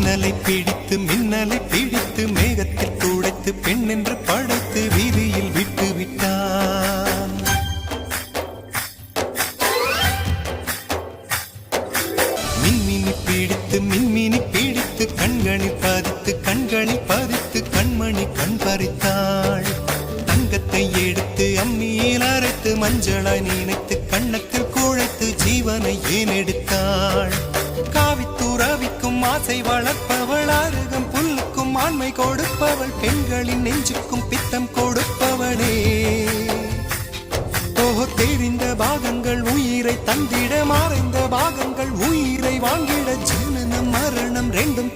மின்னலை பிடித்து மேகத்தில் துடைத்து பெண் என்று படைத்து வீதியில் விட்டு விட்டான். மின்மினி பிடித்து கண்களில் பதித்து கண்மணி கண் பறித்தாள். தங்கத்தை எடுத்து அம்மியில் அரைத்து மஞ்சளாய் நினைத்து கண்ணத்தில் குழைத்து ஜீவனை ஏன் எடுத்தாள். காவித்துறவிக்கும் ஆசை வளர்ப்பவள், அருகம் புல்லுக்கும் ஆண்மை கொடுப்பவள், பெண்களின் நெஞ்சுக்கும் பித்தம் கொடுப்பவளே. தெரிந்த பாகங்கள் உயிரை தந்திட, மறைந்த பாகங்கள் உயிரை வாங்கிட, ஜனனம் மரணம் ரெண்டும்